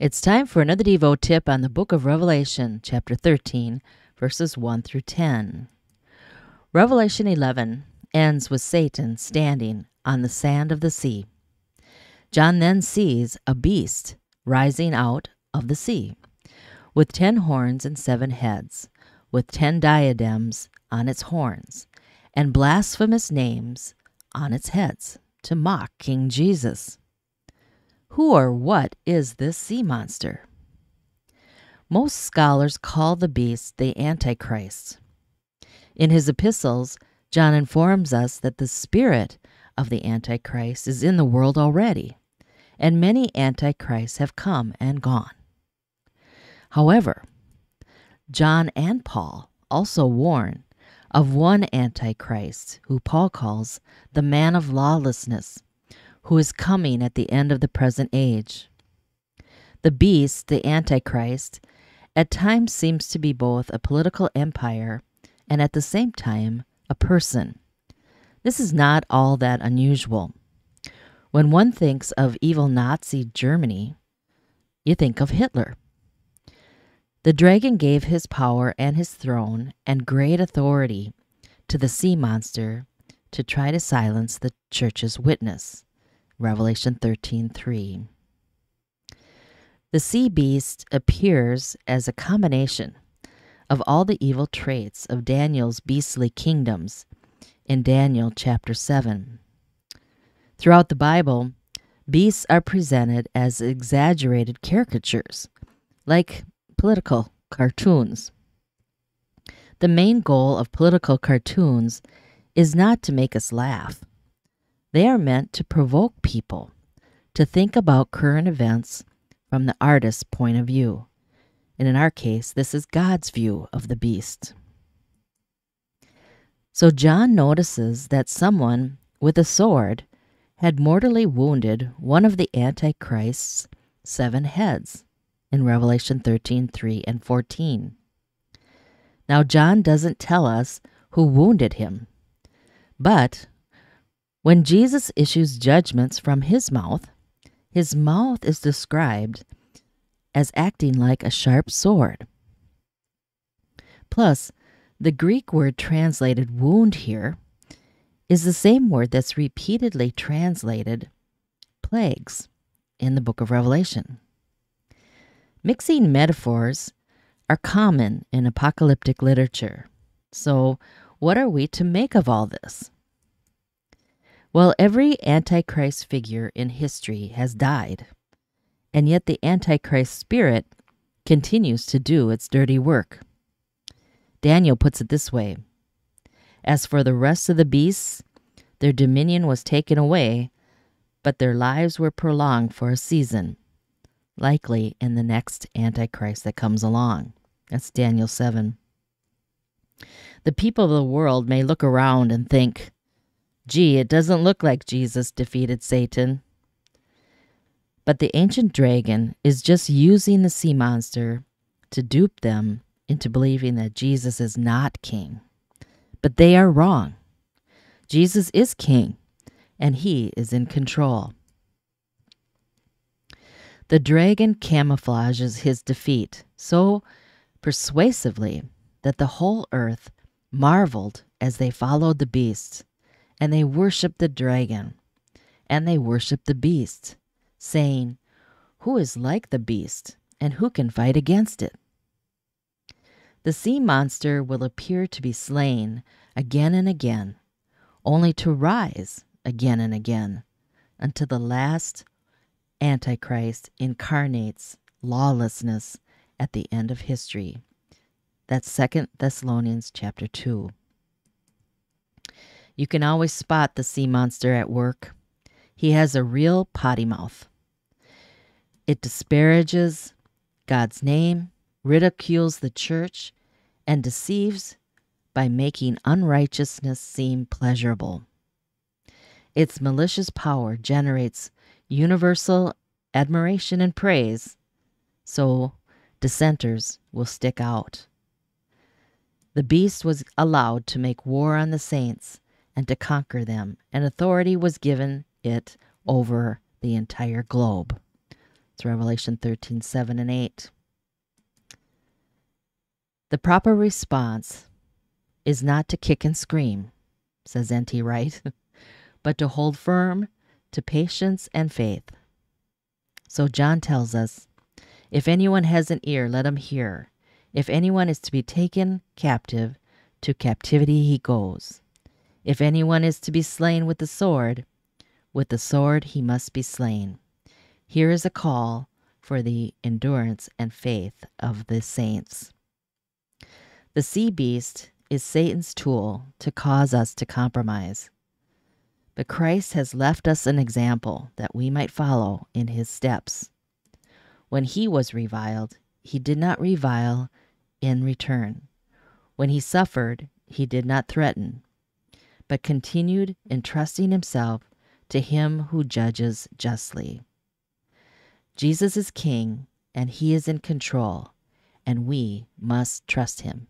It's time for another Devo tip on the book of Revelation, chapter 13, verses 1 through 10. Revelation 11 ends with Satan standing on the sand of the sea. John then sees a beast rising out of the sea, with 10 horns and 7 heads, with 10 diadems on its horns, and blasphemous names on its heads, to mock King Jesus. Who or what is this sea monster? Most scholars call the beast the Antichrist. In his epistles, John informs us that the spirit of the Antichrist is in the world already, and many Antichrists have come and gone. However, John and Paul also warn of one Antichrist who Paul calls the man of lawlessness, who is coming at the end of the present age. The beast, the Antichrist, at times seems to be both a political empire and at the same time a person. This is not all that unusual. When one thinks of evil Nazi Germany, you think of Hitler. The dragon gave his power and his throne and great authority to the sea monster to try to silence the church's witness. Revelation 13:3. The sea beast appears as a combination of all the evil traits of Daniel's beastly kingdoms in Daniel chapter 7. Throughout the Bible, beasts are presented as exaggerated caricatures, like political cartoons. The main goal of political cartoons is not to make us laugh. They are meant to provoke people to think about current events from the artist's point of view. And in our case, this is God's view of the beast. So John notices that someone with a sword had mortally wounded one of the Antichrist's 7 heads in Revelation 13:3 and 14. Now, John doesn't tell us who wounded him, but when Jesus issues judgments from his mouth is described as acting like a sharp sword. Plus, the Greek word translated wound here is the same word that's repeatedly translated plagues in the book of Revelation. Mixing metaphors are common in apocalyptic literature. So, what are we to make of all this? Well, every Antichrist figure in history has died, and yet the Antichrist spirit continues to do its dirty work. Daniel puts it this way: as for the rest of the beasts, their dominion was taken away, but their lives were prolonged for a season, likely in the next Antichrist that comes along. That's Daniel 7. The people of the world may look around and think, gee, it doesn't look like Jesus defeated Satan. But the ancient dragon is just using the sea monster to dupe them into believing that Jesus is not king. But they are wrong. Jesus is king, and he is in control. The dragon camouflages his defeat so persuasively that the whole earth marveled as they followed the beast, and they worshiped the dragon, and they worshiped the beast, saying, who is like the beast, and who can fight against it? The sea monster will appear to be slain again and again, only to rise again and again, until the last Antichrist incarnates lawlessness at the end of history. That's 2 Thessalonians chapter 2. You can always spot the sea monster at work. He has a real potty mouth. It disparages God's name, ridicules the church, and deceives by making unrighteousness seem pleasurable. Its malicious power generates universal admiration and praise, so dissenters will stick out. The beast was allowed to make war on the saints and to conquer them, and authority was given it over the entire globe. It's Revelation 13:7 and 8. The proper response is not to kick and scream, says N.T. Wright, but to hold firm to patience and faith. So John tells us, if anyone has an ear, let him hear. If anyone is to be taken captive, to captivity he goes. If anyone is to be slain with the sword he must be slain. Here is a call for the endurance and faith of the saints. The sea beast is Satan's tool to cause us to compromise. But Christ has left us an example that we might follow in his steps. When he was reviled, he did not revile in return. When he suffered, he did not threaten, but continued entrusting himself to him who judges justly. Jesus is king, and he is in control, and we must trust him.